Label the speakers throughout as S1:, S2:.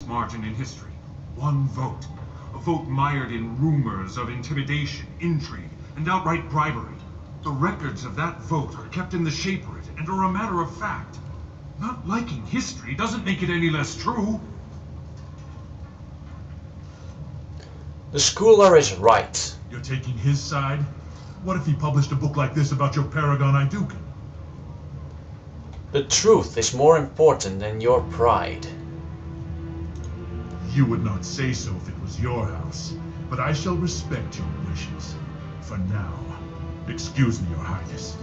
S1: margin in history. One vote. A vote mired in rumors of intimidation, intrigue, and outright bribery. The records of that vote are kept in the shapered and are a matter of fact. Not liking history doesn't make it any less true.
S2: The schooler is right.
S3: You're taking his side? What if he published a book like this about your paragon Aeducan?
S2: The truth is more important than your pride.
S3: You would not say so if it was your house, but I shall respect your wishes. For now, excuse me, Your Highness.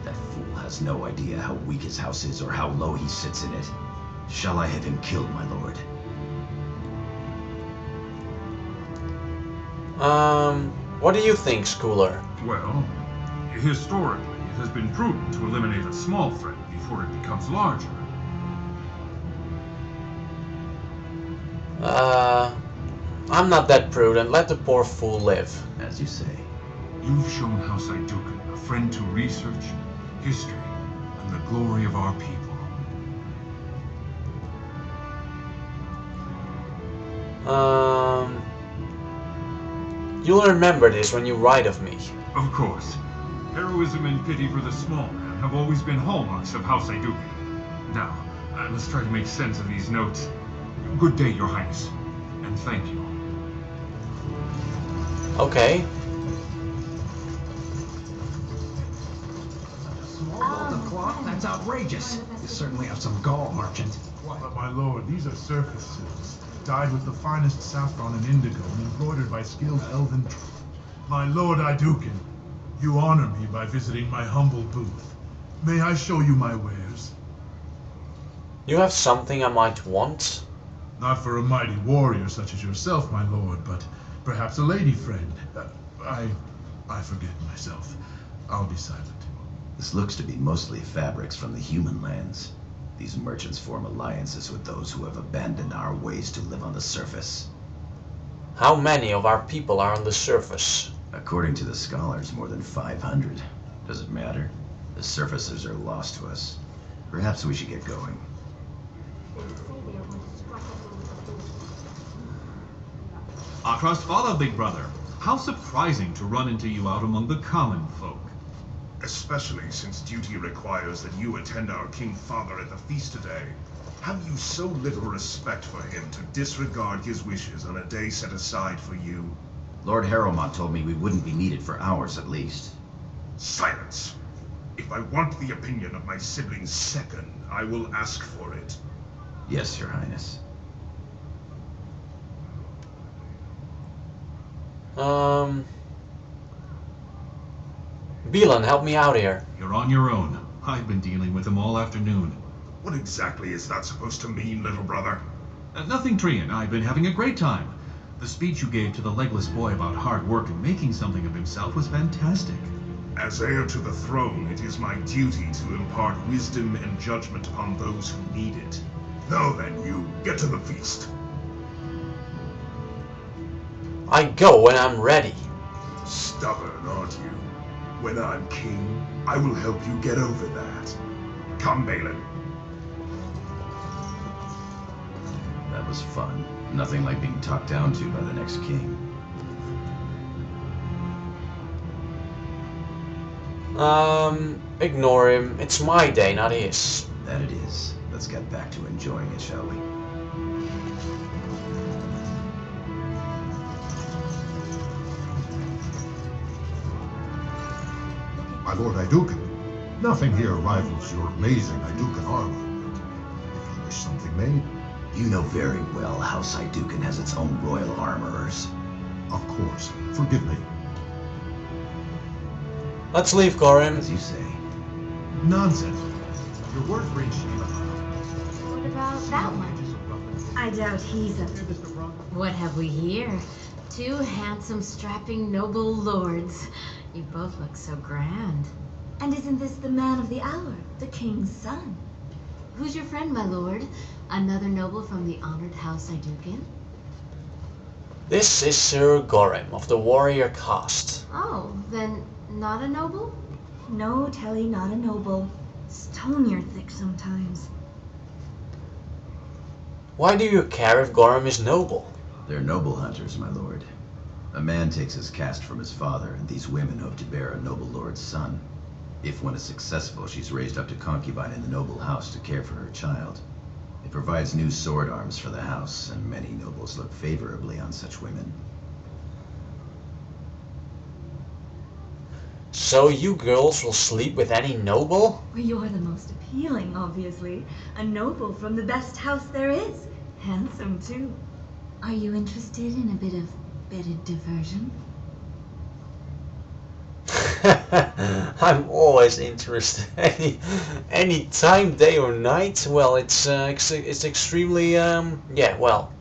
S4: That fool has no idea how weak his house is or how low he sits in it. Shall I have him killed, my lord?
S2: What do you think, schooler?
S1: Well, historically, it has been prudent to eliminate a small threat before it becomes larger.
S2: I'm not that prudent. Let the poor fool live.
S4: As you say.
S1: You've shown House Aeducan a friend to research, history, and the glory of our people.
S2: You'll remember this when you write of me.
S1: Of course. Heroism and pity for the small man have always been hallmarks of House Aeducan. Now, I must try to make sense of these notes. Good day, Your Highness, and thank you.
S2: Okay.
S5: Small bolt of cloth? That's outrageous. You certainly have some gall, merchant.
S3: But my lord, these are surface silks, dyed with the finest saffron and indigo and embroidered by skilled elven... My lord Aeducan, you honor me by visiting my humble booth. May I show you my wares?
S2: You have something I might want?
S3: Not for a mighty warrior such as yourself, my lord, but perhaps a lady friend. I forget myself. I'll be silent.
S4: This looks to be mostly fabrics from the human lands. These merchants form alliances with those who have abandoned our ways to live on the surface.
S2: How many of our people are on the surface?
S4: According to the scholars, more than 500. Does it matter? The surfacers are lost to us. Perhaps we should get going.
S6: Akros follow, big brother. How surprising to run into you out among the common folk.
S7: Especially since duty requires that you attend our King Father at the feast today. Have you so little respect for him to disregard his wishes on a day set aside for you?
S4: Lord Harrowmont told me we wouldn't be needed for hours at least.
S7: Silence! If I want the opinion of my sibling's second, I will ask for it.
S4: Yes, Your Highness.
S2: Beelan, help me out here.
S6: You're on your own. I've been dealing with them all afternoon.
S7: What exactly is that supposed to mean, little brother?
S6: Nothing, Trian. I've been having a great time. The speech you gave to the legless boy about hard work and making something of himself was fantastic.
S7: As heir to the throne, it is my duty to impart wisdom and judgment upon those who need it. Now then, you, get to the feast.
S2: I go when I'm ready.
S7: Stubborn, aren't you? When I'm king, I will help you get over that. Come, Balin.
S4: That was fun. Nothing like being talked down to by the next king.
S2: Ignore him. It's my day, not his.
S4: That it is. Let's get back to enjoying it, shall we?
S8: My lord Aeducan, nothing here rivals your amazing Aeducan armor. If you wish something made,
S4: You know very well House Aeducan has its own royal armorers.
S8: of course, forgive me.
S2: Let's leave, Gorim.
S4: As you say.
S3: Nonsense. Your words bring shame about
S9: What about that one? I doubt he's a... What have we here? Two handsome, strapping, noble lords. You both look so grand.
S10: And isn't this the man of the hour, the king's son?
S9: Who's your friend, my lord? Another noble from the honored House Aeducan?
S2: This is Sir Gorim of the warrior caste.
S9: Oh, then not a noble?
S10: No, Telly, not a noble. Stone you're thick sometimes.
S2: Why do you care if Gorham is noble?
S4: They're noble hunters, my lord. A man takes his caste from his father, and these women hope to bear a noble lord's son. If one is successful, she's raised up to concubine in the noble house to care for her child. It provides new sword arms for the house, and many nobles look favorably on such women.
S2: So you girls will sleep with any noble?
S10: Well, you're the most appealing, obviously. A noble from the best house there is. Handsome, too. Are you interested in a bit of bedded diversion?
S2: I'm always interested. Any time, day or night. Well, it's extremely yeah. Well,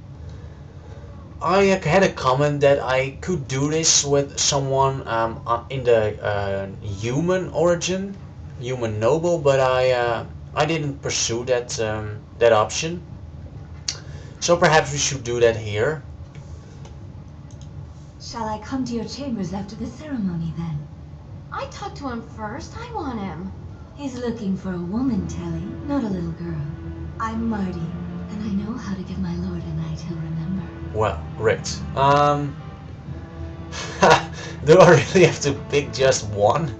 S2: I had a comment that I could do this with someone in the human origin, human noble, but I didn't pursue that option. So perhaps we should do that here.
S10: Shall I come to your chambers after the ceremony, then?
S9: I talked to him first. I want him.
S10: He's looking for a woman, Telly, not a little girl. I'm Marty, and I know how to give my lord a night he'll remember.
S2: Well, great. Do I really have to pick just one?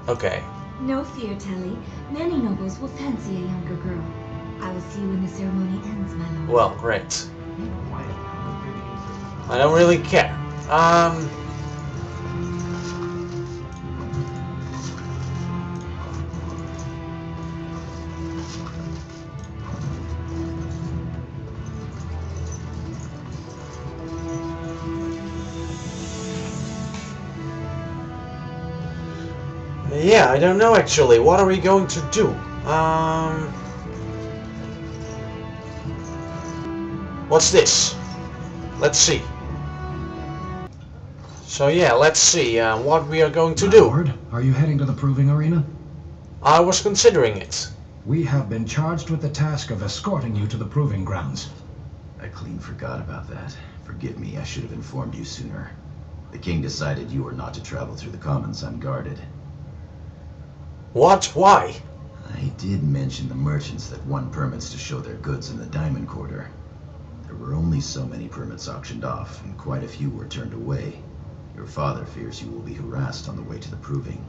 S2: Okay.
S10: No fear, Telly. Many nobles will fancy a younger girl. I will see you when the ceremony ends, my lord.
S2: Well, great. I don't really care. Yeah, I don't know actually. What are we going to do? What's this? Let's see. So yeah, let's see what we are going to do.
S5: Lord, are you heading to the proving arena?
S2: I was considering it.
S5: We have been charged with the task of escorting you to the proving grounds.
S4: I clean forgot about that. Forgive me, I should have informed you sooner. The king decided you were not to travel through the commons unguarded.
S2: What? Why?
S4: I did mention the merchants that won permits to show their goods in the Diamond Quarter. There were only so many permits auctioned off, and quite a few were turned away. Your father fears you will be harassed on the way to the proving.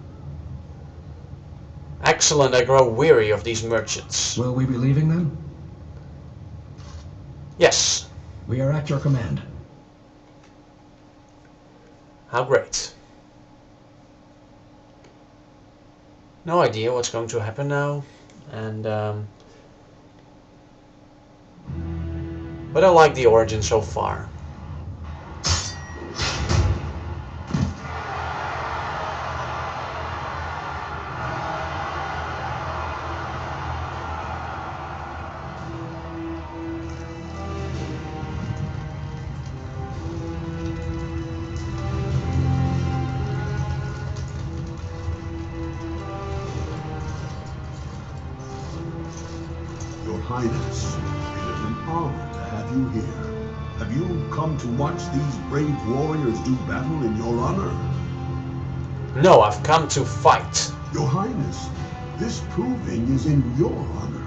S2: Excellent, I grow weary of these merchants.
S5: Will we be leaving then?
S2: Yes.
S5: We are at your command.
S2: How great. No idea what's going to happen now, and but I like the origin so far.
S11: Your Highness, it is an honor to have you here. Have you come to watch these brave warriors do battle in your honor?
S2: No, I've come to fight.
S11: Your Highness, this proving is in your honor.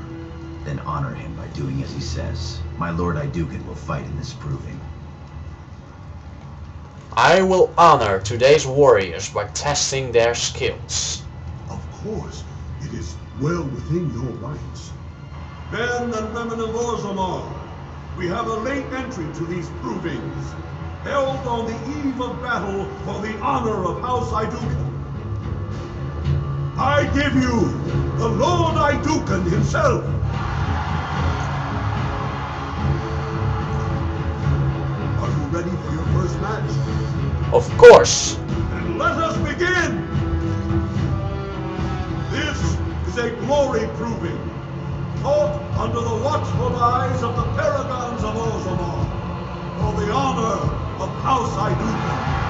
S4: Then honor him by doing as he says. My Lord Iduken will fight in this proving.
S2: I will honor today's warriors by testing their skills.
S11: Of course, it is well within your rights. Men and women of Orzammar, we have a late entry to these provings, held on the eve of battle for the honor of House Iduken. I give you the Lord Iduken himself. Are you ready for your first match?
S2: Of course.
S11: Then let us begin! This is a glory proving, fought under the watchful eyes of the paragons of Orzammar, for the honor of House Iduken.